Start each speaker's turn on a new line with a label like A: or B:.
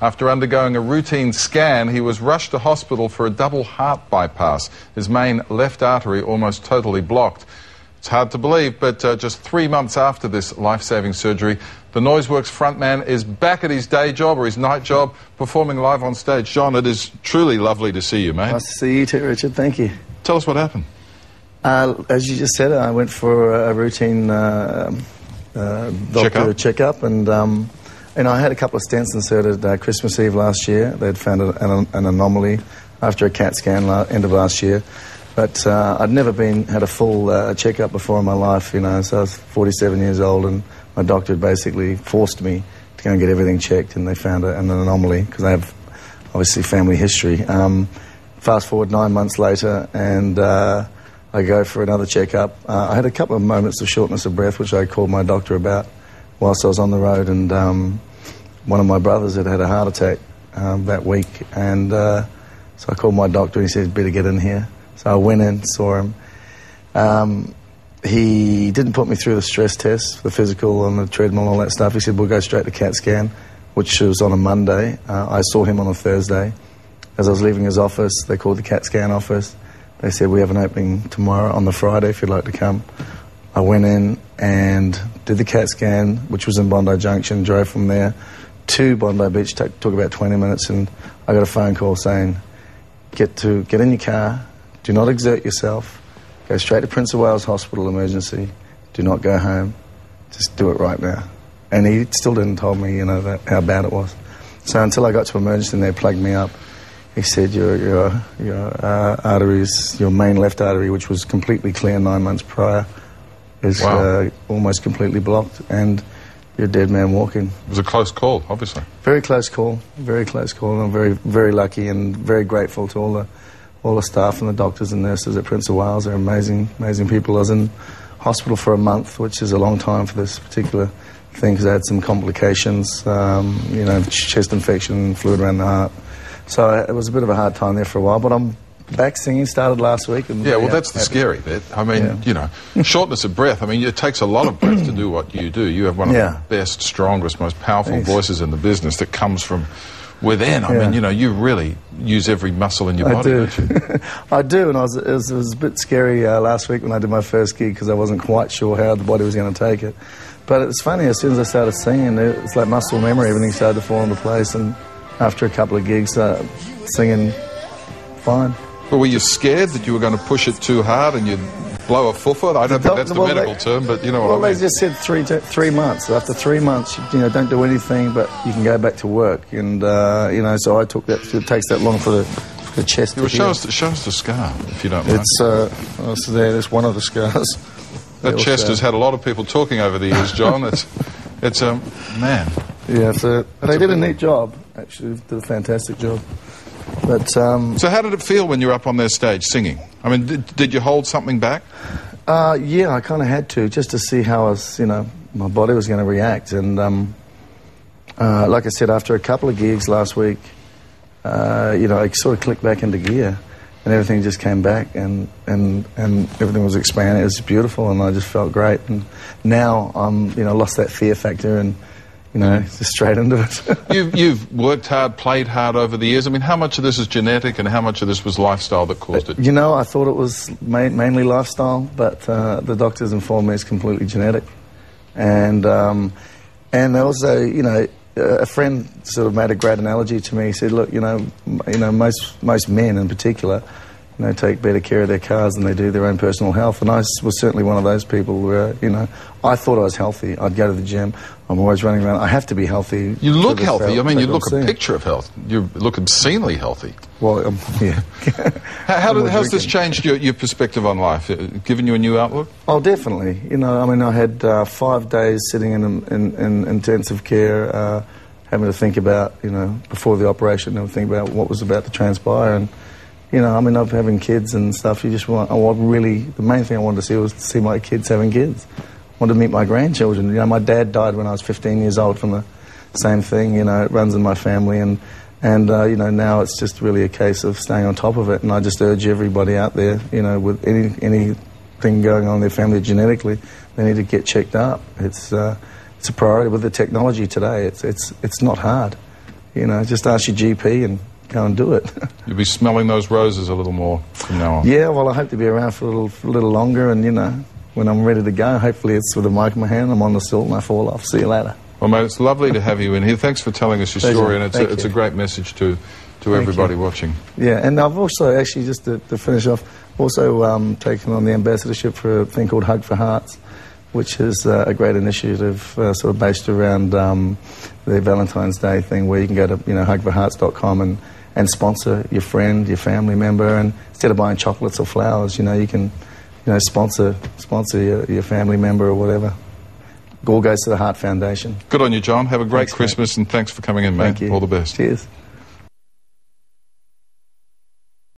A: After undergoing a routine scan, he was rushed to hospital for a double heart bypass. His main left artery almost totally blocked. It's hard to believe, but just 3 months after this life-saving surgery, the Noiseworks frontman is back at his day job or his night job, performing live on stage. Jon, it is truly lovely to see you, mate.
B: Nice to see you too, Richard. Thank you.
A: Tell us what happened.
B: As you just said, I went for a routine doctor checkup, and I had a couple of stents inserted Christmas Eve last year. They'd found an anomaly after a CAT scan end of last year. But I'd never had a full checkup before in my life, you know, so I was 47 years old, and my doctor had basically forced me to go and get everything checked, and they found an anomaly, because I have, obviously, family history. Fast forward 9 months later, and I go for another checkup. I had a couple of moments of shortness of breath, which I called my doctor about whilst I was on the road, and one of my brothers had had a heart attack that week, and so I called my doctor, and he said, better get in here. So I went in, saw him. He didn't put me through the stress test, the physical on the treadmill, all that stuff. He said, we'll go straight to CAT scan, which was on a Monday. I saw him on a Thursday. As I was leaving his office, they called the CAT scan office. They said, we have an opening tomorrow on the Friday if you'd like to come. I went in and did the CAT scan, which was in Bondi Junction, drove from there to Bondi Beach. Took about 20 minutes, and I got a phone call saying, get in your car, do not exert yourself, go straight to Prince of Wales Hospital emergency, do not go home, just do it right now. And he still didn't tell me, you know, how bad it was. So until I got to emergency and they plugged me up, he said your arteries, your main left artery, which was completely clear 9 months prior, is almost completely blocked, and you're a dead man walking.
A: It was a close call, obviously.
B: Very close call, very close call, and I'm very, very lucky and very grateful to all the staff and the doctors and nurses at Prince of Wales. They're amazing, amazing people. I was in hospital for a month, which is a long time for this particular thing, because I had some complications, you know, chest infection, fluid around the heart. So it was a bit of a hard time there for a while, but I'm back singing, started last week. And
A: yeah, well, that's the scary bit. I mean, you know, shortness of breath. I mean, it takes a lot of breath to do what you do. You have one of the best, strongest, most powerful voices in the business that comes from within. I mean, you know, you really use every muscle in your body, don't you?
B: I do, and it was a bit scary last week when I did my first gig, because I wasn't quite sure how the body was going to take it. But it's funny, as soon as I started singing, it's like muscle memory, everything started to fall into place, and after a couple of gigs, singing fine.
A: But were you scared that you were going to push it too hard and you'd blow a fuffle? I don't think that's the medical term, but you know what I mean.
B: Well, they just said 3 months. After 3 months, you know, don't do anything, but you can go back to work. And, you know, so I took that. It takes that long for the chest to
A: heal. Show us the scar, if you don't mind.
B: It's there's one of the scars.
A: That chest has had a lot of people talking over the years, Jon. It's man.
B: Yeah, so they did a neat job, actually. Did a fantastic job. But,
A: so how did it feel when you were up on their stage singing? I mean, did you hold something back?
B: Yeah, I kind of had to, just to see how my body was going to react. And like I said, after a couple of gigs last week, you know, I sort of clicked back into gear, and everything just came back, and everything was expanding. It was beautiful, and I just felt great. And now I'm, you know, lost that fear factor, and you know, just straight into it.
A: You've worked hard, played hard over the years. I mean, how much of this is genetic and how much of this was lifestyle that caused it?
B: You know, I thought it was mainly lifestyle, but the doctors informed me it's completely genetic. And also, you know, a friend sort of made a great analogy to me. He said, look, you know, most men in particular, you know, take better care of their cars than they do their own personal health. And I was certainly one of those people where, you know, I thought I was healthy. I'd go to the gym. I'm always running around. I have to be healthy.
A: You look healthy. I mean, you look a picture of health. You look obscenely healthy.
B: Well, yeah.
A: How's this changed your perspective on life? Given you a new outlook?
B: Oh, definitely. You know, I mean, I had 5 days sitting in intensive care, having to think about, you know, before the operation, and think about what was about to transpire. And you know, I mean, I'm having kids and stuff. You just want, the main thing I wanted to see was to see my kids having kids. I wanted to meet my grandchildren. You know, my dad died when I was 15 years old from the same thing. You know, it runs in my family, and you know, now it's just really a case of staying on top of it. And I just urge everybody out there, you know, with anything going on in their family genetically, they need to get checked up. It's a priority with the technology today. It's not hard. you know, just ask your GP and go and do it.
A: You'll be smelling those roses a little more from now on.
B: Yeah, well, I hope to be around for a little longer, and, you know, when I'm ready to go, hopefully it's with a mic in my hand, I'm on the sill and I fall off. See you later.
A: Well, mate, it's lovely to have you in here. Thanks for telling us your
B: Pleasure.
A: story, and it's a
B: you.
A: great message to everybody watching.
B: Yeah, and I've also, actually, just to finish off, also taken on the ambassadorship for a thing called Hug for Hearts, which is a great initiative sort of based around the Valentine's Day thing, where you can go to, you know, hugforhearts.com and sponsor your friend, your family member, and instead of buying chocolates or flowers, you know, you can, you know, sponsor your family member or whatever. All goes to the Heart Foundation.
A: Good on you, John. Have a great Christmas, and thanks for coming in, mate.
B: Thank you.
A: All the best.
B: Cheers.